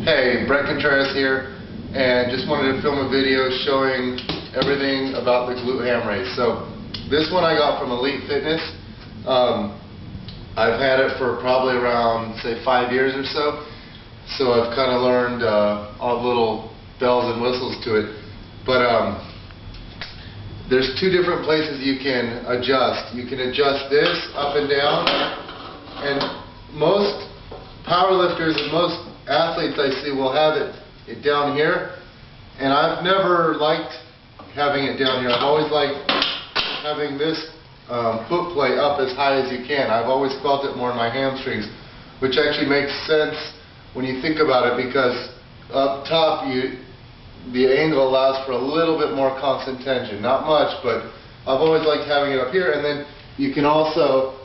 Hey, Brett Contreras here, and just wanted to film a video showing everything about the glute ham raise. So this one I got from Elite Fitness. I've had it for probably around, say, 5 years or so. So I've kind of learned all the little bells and whistles to it. But there's two different places you can adjust. You can adjust this up and down, and most powerlifters and most athletes I see will have it down here, and I've never liked having it down here. I've always liked having this foot plate up as high as you can. I've always felt it more in my hamstrings, which actually makes sense when you think about it, because up top the angle allows for a little bit more constant tension. Not much, but I've always liked having it up here. And then you can also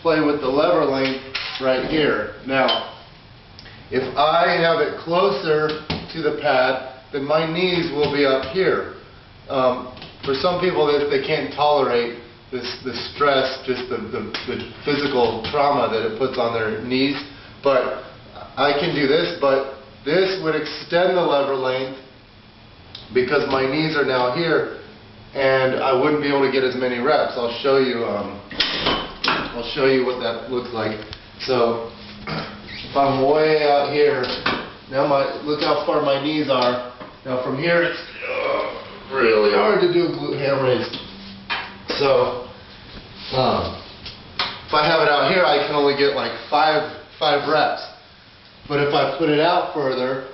play with the lever length right here. Now, if I have it closer to the pad, then my knees will be up here. For some people, they can't tolerate the stress, just the physical trauma that it puts on their knees. But I can do this, but this would extend the lever length because my knees are now here, and I wouldn't be able to get as many reps. I'll show you. I'll show you what that looks like. So if I'm way out here, now look how far my knees are. Now from here, it's really hard to do a glute ham raise. So if I have it out here, I can only get like five reps. But if I put it out further,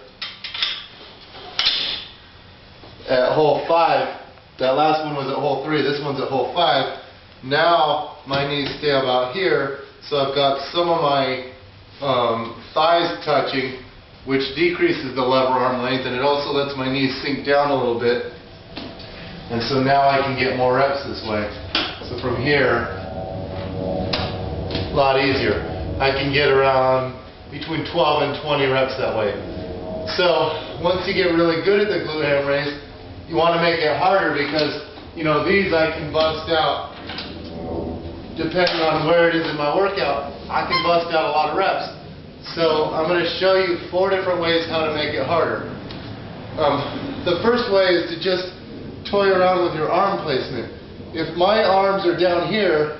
at hole 5, that last one was at hole 3, this one's at hole 5, now my knees stay about here, so I've got some of my thighs touching, which decreases the lever arm length, and it also lets my knees sink down a little bit, and so now I can get more reps this way. So from here, a lot easier. I can get around between 12 and 20 reps that way. So once you get really good at the glute ham raise, you want to make it harder, because these I can bust out, depending on where it is in my workout, I can bust out a lot of reps. So I'm going to show you 4 different ways how to make it harder. The first way is to just toy around with your arm placement. If my arms are down here,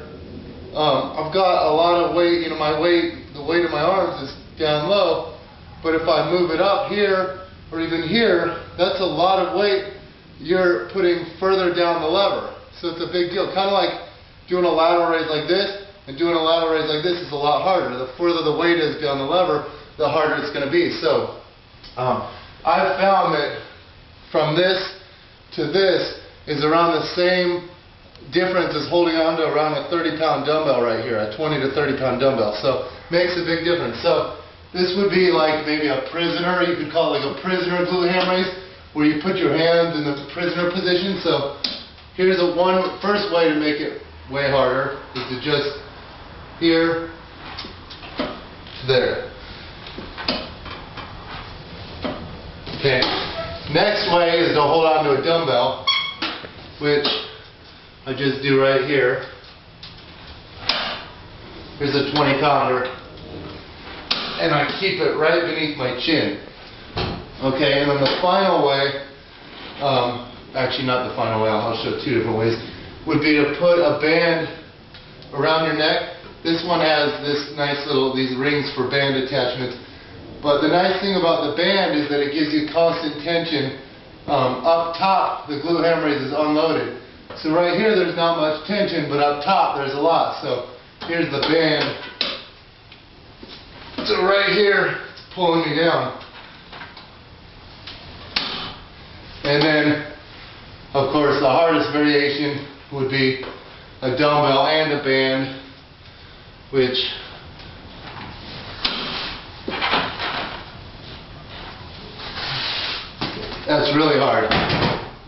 I've got a lot of weight, the weight of my arms is down low, but if I move it up here or even here, that's a lot of weight you're putting further down the lever. So it's a big deal. Kind of like doing a lateral raise like this and doing a lateral raise like this is a lot harder. The further the weight is down the lever, the harder it's going to be. So I've found that from this to this is around the same difference as holding on to around a 30-pound dumbbell right here, a 20 to 30-pound dumbbell. So makes a big difference. So this would be like maybe a prisoner. You could call it like a prisoner glute ham raise, where you put your hands in the prisoner position. So here's first way to make it way harder is to just here to there. Okay. Next way is to hold on to a dumbbell, which I just do right here. Here's a 20-pounder, and I keep it right beneath my chin. Okay, and then the final way, actually not the final way, I'll show 2 different ways, would be to put a band around your neck. This one has this nice these rings for band attachments. But the nice thing about the band is that it gives you constant tension. Up top, the glute ham raise is unloaded. So right here, there's not much tension, but up top, there's a lot. So here's the band. So right here, it's pulling me down. And then, of course, the hardest variation would be a dumbbell and a band, which that's really hard.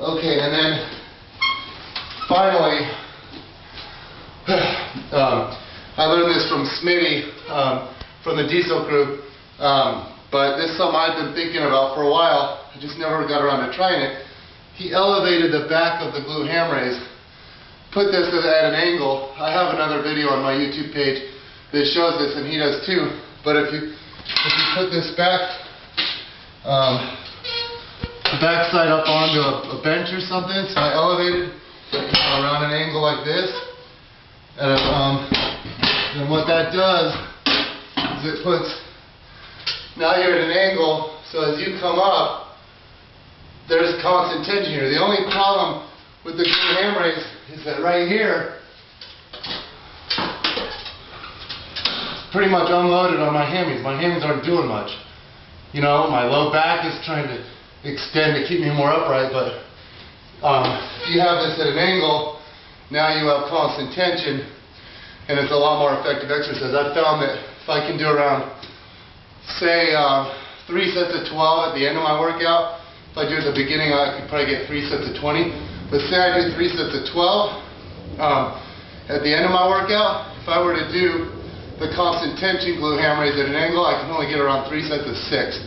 Okay, and then finally, I learned this from Smitty from the Diesel Crew, but this is something I've been thinking about for a while. I just never got around to trying it. He elevated the back of the glute ham raise, put this at an angle. I have another video on my YouTube page that shows this, and he does too. But if you put this back the backside up onto a bench or something, so I elevated around an angle like this. And then what that does is it puts, now you're at an angle, so as you come up, there's constant tension here. The only problem with the glute ham raise is that right here, it's pretty much unloaded on my hammies. My hammies aren't doing much. You know, my low back is trying to extend to keep me more upright, but if you have this at an angle, now you have constant tension, and it's a lot more effective exercise. I've found that if I can do around, say, 3 sets of 12 at the end of my workout, if I do it at the beginning, I could probably get 3 sets of 20. But say I do 3 sets of 12 at the end of my workout, if I were to do the constant tension glute ham raise at an angle, I can only get around 3 sets of 6.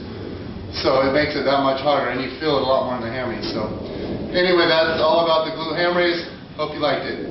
So it makes it that much harder, and you feel it a lot more in the hammies. So anyway, that's all about the glute ham raise. Hope you liked it.